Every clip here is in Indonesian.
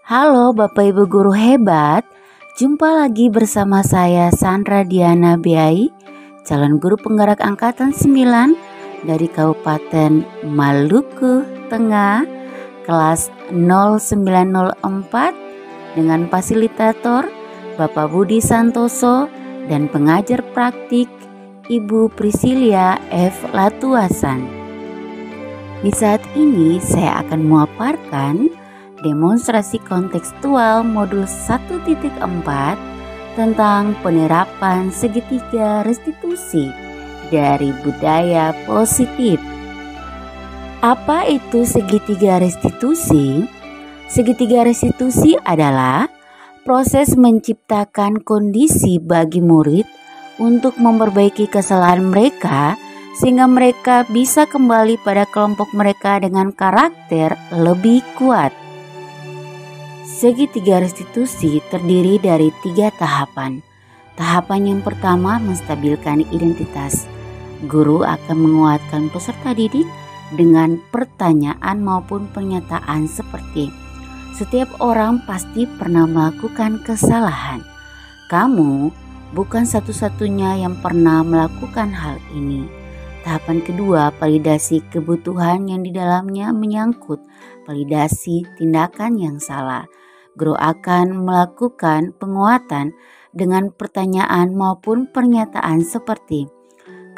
Halo Bapak Ibu Guru hebat, jumpa lagi bersama saya Sandra Diana Biai, calon guru penggerak angkatan 9 dari Kabupaten Maluku Tengah, kelas 0904 dengan fasilitator Bapak Budi Santoso dan pengajar praktik Ibu Priscilia F. Latuasan. Di saat ini saya akan memaparkan demonstrasi kontekstual modul 1.4 tentang penerapan segitiga restitusi dari budaya positif. Apa itu segitiga restitusi? Segitiga restitusi adalah proses menciptakan kondisi bagi murid untuk memperbaiki kesalahan mereka sehingga mereka bisa kembali pada kelompok mereka dengan karakter lebih kuat. Segitiga restitusi terdiri dari 3 tahapan. Tahapan yang pertama menstabilkan identitas. Guru akan menguatkan peserta didik dengan pertanyaan maupun pernyataan seperti, setiap orang pasti pernah melakukan kesalahan. Kamu bukan satu-satunya yang pernah melakukan hal ini. Tahapan kedua, validasi kebutuhan yang di dalamnya menyangkut validasi tindakan yang salah. Guru akan melakukan penguatan dengan pertanyaan maupun pernyataan seperti,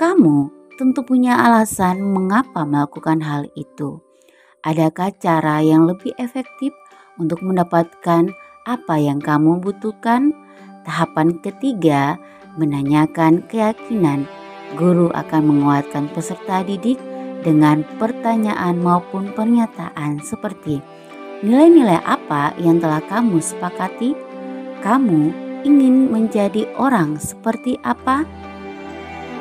kamu tentu punya alasan mengapa melakukan hal itu. Adakah cara yang lebih efektif untuk mendapatkan apa yang kamu butuhkan? Tahapan ketiga, menanyakan keyakinan. Guru akan menguatkan peserta didik dengan pertanyaan maupun pernyataan seperti, nilai-nilai apa yang telah kamu sepakati? Kamu ingin menjadi orang seperti apa?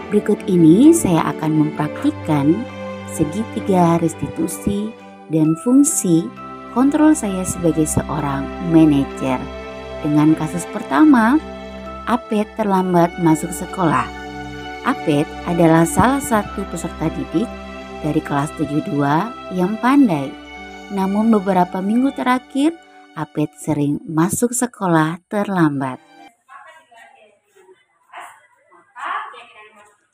Berikut ini saya akan mempraktikkan segitiga restitusi dan fungsi kontrol saya sebagai seorang manajer. Dengan kasus pertama, Apet terlambat masuk sekolah. Apet adalah salah satu peserta didik dari kelas 72 yang pandai. Namun beberapa minggu terakhir, Apet sering masuk sekolah terlambat.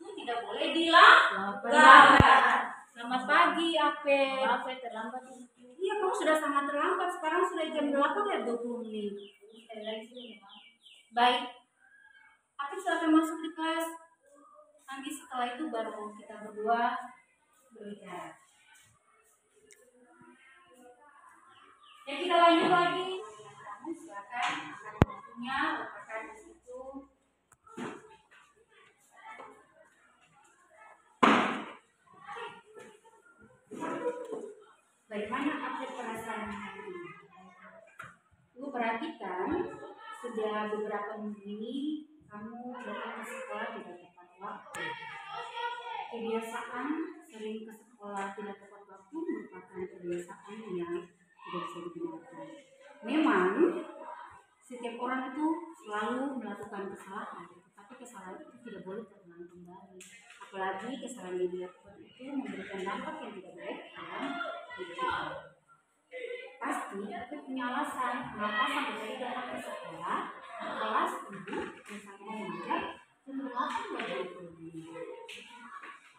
Tidak boleh dilanggar. Selamat pagi, Apet. Apet terlambat. Iya, kamu sudah sangat terlambat. Sekarang sudah jam 8 ya 20 menit. Baik. Apet silakan masuk di kelas. Nanti setelah itu baru kita berdua berbicara. Ya, kita lanjut lagi. Kamu silakan akan waktunya letakkan di situ. Bagaimana Apet perasaan hari ini? Lu perhatikan, sudah beberapa minggu ini kamu datang ke sekolah tidak tepat waktu. Kebiasaan sering ke sekolah tidak tepat waktu merupakan kebiasaan yang tidak bisa dibenarkan. Memang setiap orang itu selalu melakukan kesalahan, tapi kesalahan itu tidak boleh terulang kembali. Apalagi kesalahan yang dilakukan itu memberikan dampak yang tidak baik dalam hidup kita. Pasti kita punya alasan kenapa sampai tadi datang ke sekolah kelas ibu yang sangat mengajar jam 8.20.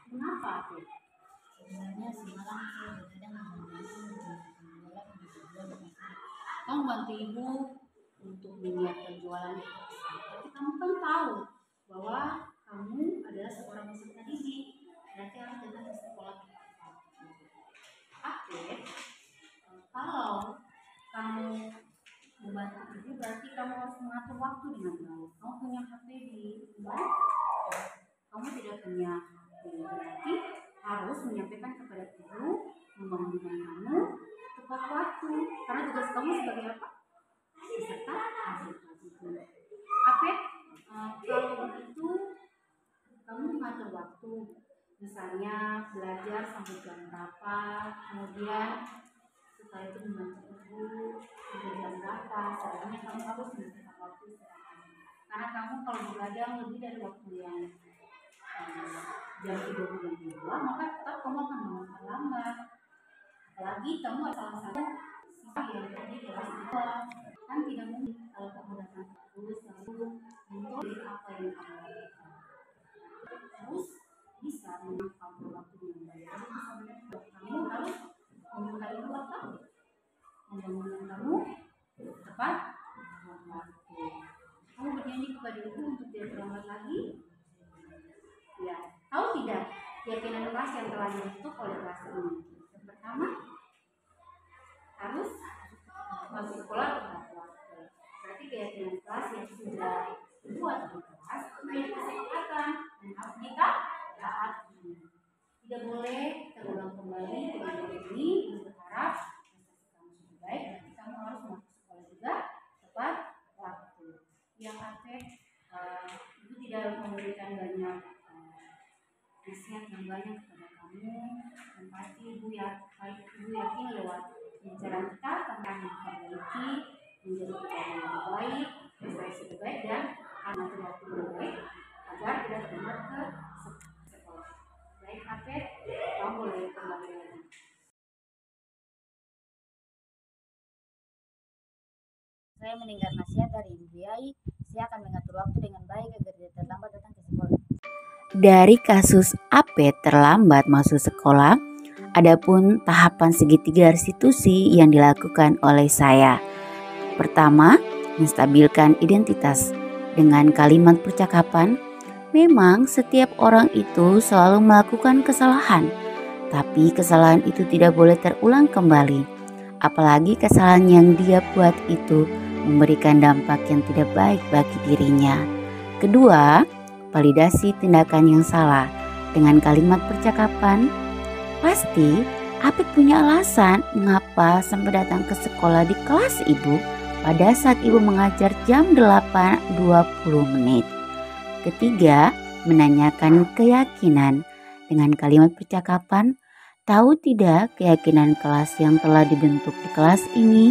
Kenapa tuh? Sebenarnya semalam saya begadang kamu bantu ibu untuk menyiapkan jualan, tapi kamu kan tahu bahwa kamu adalah seorang peserta didik, berarti harus datang ke sekolah. Apet, kalau kamu membantu ibu berarti kamu harus mengatur waktu dengan baik. Kamu punya HP di rumah, kamu tidak punya HP, berarti harus menyampaikan kepada ibu, membangunkan kamu tepat waktu. Karena tugas kamu sebagai apa? Peserta didik. Apet, kalau begitu kamu mengatur waktu. Misalnya belajar sampai jam berapa, kemudian setelah itu membantu ibu sampai jam berapa, sebenarnya kamu harus menentukan waktu istirahat. Karena kamu kalau begadang lebih dari waktu yang jam 22, maka tetap kamu akan bangun terlambat. Apalagi kamu salah satu siswa yang di kelas 2. dengan kamu tepat waktu. Kamu berjanji kepada ibu untuk tidak terlambat lagi. Ya, tahu tidak keyakinan kelas yang telah dibentuk oleh kelas ini? Yang pertama, harus masuk sekolah tepat waktu. Berarti keyakinan kelas yang sudah dibuat di kelas menjadi kesepakatan dan harus kita taati. Tidak boleh terulang kembali kejadian ini. Berharap kamu sudah baik, tapi kamu harus masuk sekolah juga tepat waktu. Yang aktif, ibu tidak memberikan banyak nasihat yang banyak kepada kamu, dan pasti ibu yakin lewat pembicaraan kita tentang memperbaiki menjadi pribadi yang lebih baik, prestasi lebih baik, dan mengatur waktu lebih baik agar tidak terlambat ke sekolah. Baik, Afif, kamu boleh kembali lagi. Saya mendengar nasihat dari Ibu Yai. Saya akan mengatur waktu dengan baik agar tidak terlambat datang ke sekolah. Dari kasus Ape terlambat masuk sekolah, adapun tahapan segitiga restitusi yang dilakukan oleh saya. Pertama, menstabilkan identitas dengan kalimat percakapan. Memang setiap orang itu selalu melakukan kesalahan, tapi kesalahan itu tidak boleh terulang kembali. Apalagi kesalahan yang dia buat itu memberikan dampak yang tidak baik bagi dirinya. Kedua, validasi tindakan yang salah dengan kalimat percakapan. Pasti Apit punya alasan mengapa sampai datang ke sekolah di kelas ibu pada saat ibu mengajar jam 8.20. Ketiga, menanyakan keyakinan dengan kalimat percakapan. Tahu tidak keyakinan kelas yang telah dibentuk di kelas ini?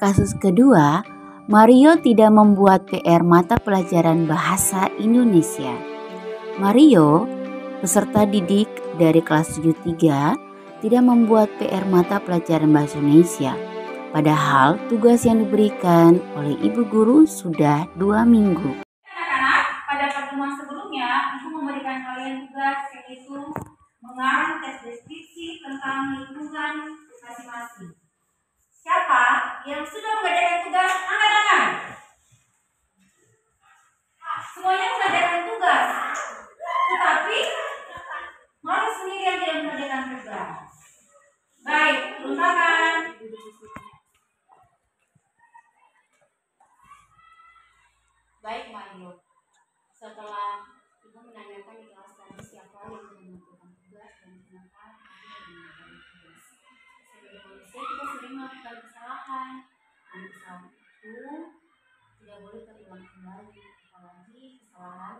Kasus kedua, Mario tidak membuat PR mata pelajaran bahasa Indonesia. Mario, peserta didik dari kelas 73, tidak membuat PR mata pelajaran bahasa Indonesia. Padahal tugas yang diberikan oleh ibu guru sudah 2 minggu. Anak-anak, pada pertemuan sebelumnya, Ibu memberikan kalian tugas yaitu mengarang tes deskripsi tentang lingkungan masing-masing. Siapa yang sudah mengerjakan tugas? Angkat tangan. Semuanya mengerjakan tugas, tetapi Mario sendiri yang tidak mengerjakan tugas. Baik, turun tangan. Baik Mario, setelah Ibu menanyakan di kelas tadi siapa yang mengerjakan tugas dan kenapa Ibu mengerjakan tugas. Sebagai manusia kita sering melakukan kesalahan, dan kesalahan itu tidak boleh terulang kembali, apalagi kesalahan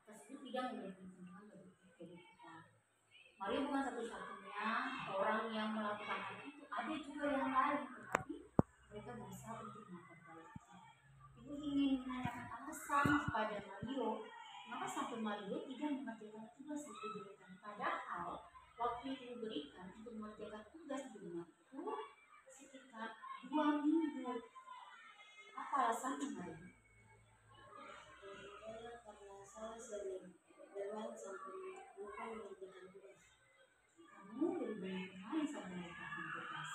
tersebut tidak memberikan keuntungan bagi kita. Mario bukan satu-satunya orang yang melakukan hal itu, ada juga yang lain, tetapi mereka berusaha untuk memperbaiki. Ibu ingin menanyakan alasan kepada Mario, mengapa sampai Mario tidak mengerjakan tugas yang diberikan. Padahal waktu yang diberikan untuk mengerjakan tugas di rumah itu sekitar 2 minggu. Apa alasannya Mario? Karena saya sering bermain sampai lupa mengerjakan tugas. Kamu lebih banyak bermain sampai mengerjakan tugas.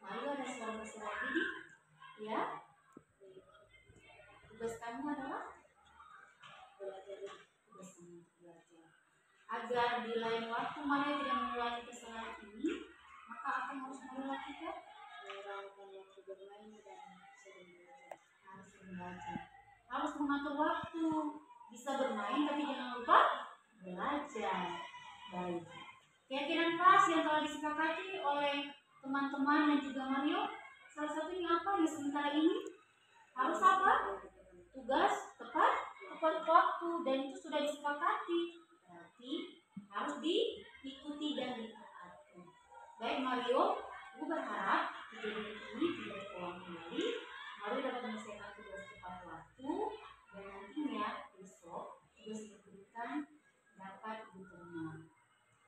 Mario ada suara didik? Ya? Tugas kamu adalah belajar. Tugas kamu belajar. Agar di lain waktu Mario tidak mengulangi kesalahan ini, maka apa yang harus Mario lakukan? Mengurangkan waktu bermain dan sering belajar. Harus belajar. Harus mengatur waktu. Bisa bermain tapi jangan lupa belajar. Baik. Keyakinan kelas yang telah disepakati oleh teman-teman dan juga Mario, salah satunya apa yang sementara ini? Harus apa? Tugas tepat waktu, dan itu sudah disepakati, berarti harus diikuti dan ditaati. Baik Mario, Ibu berharap kejadian ini tidak terulang kembali. Mario dapat menyelesaikan tugas tepat waktu, dan nantinya besok tugas yang diberikan dapat diterima.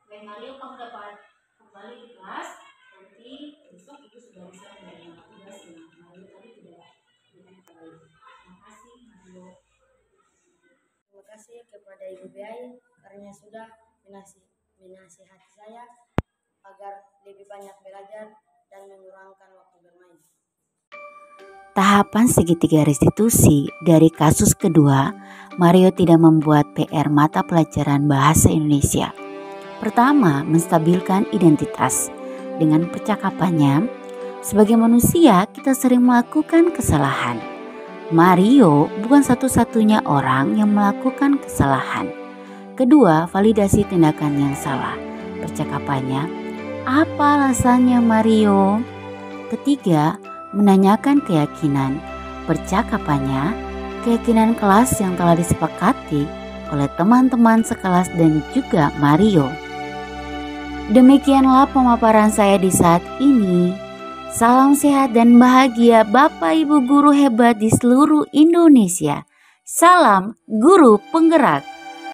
Baik Mario, kamu dapat kembali di kelas. Nanti besok Ibu sudah bisa menerima tugas yang Mario tadi tidak berikan kembali. Terima kasih Mario. Terima kasih kepada Ibu Yai karena sudah menasihati saya agar lebih banyak belajar dan mengurangkan waktu bermain. Tahapan segitiga restitusi dari kasus kedua, Mario tidak membuat PR mata pelajaran bahasa Indonesia. Pertama, menstabilkan identitas. Dengan percakapannya, sebagai manusia kita sering melakukan kesalahan. Mario bukan satu-satunya orang yang melakukan kesalahan. Kedua, validasi tindakan yang salah. Percakapannya, apa alasannya Mario? Ketiga, menanyakan keyakinan. Percakapannya, keyakinan kelas yang telah disepakati oleh teman-teman sekelas dan juga Mario. Demikianlah pemaparan saya di saat ini. Salam sehat dan bahagia Bapak Ibu guru hebat di seluruh Indonesia. Salam guru penggerak.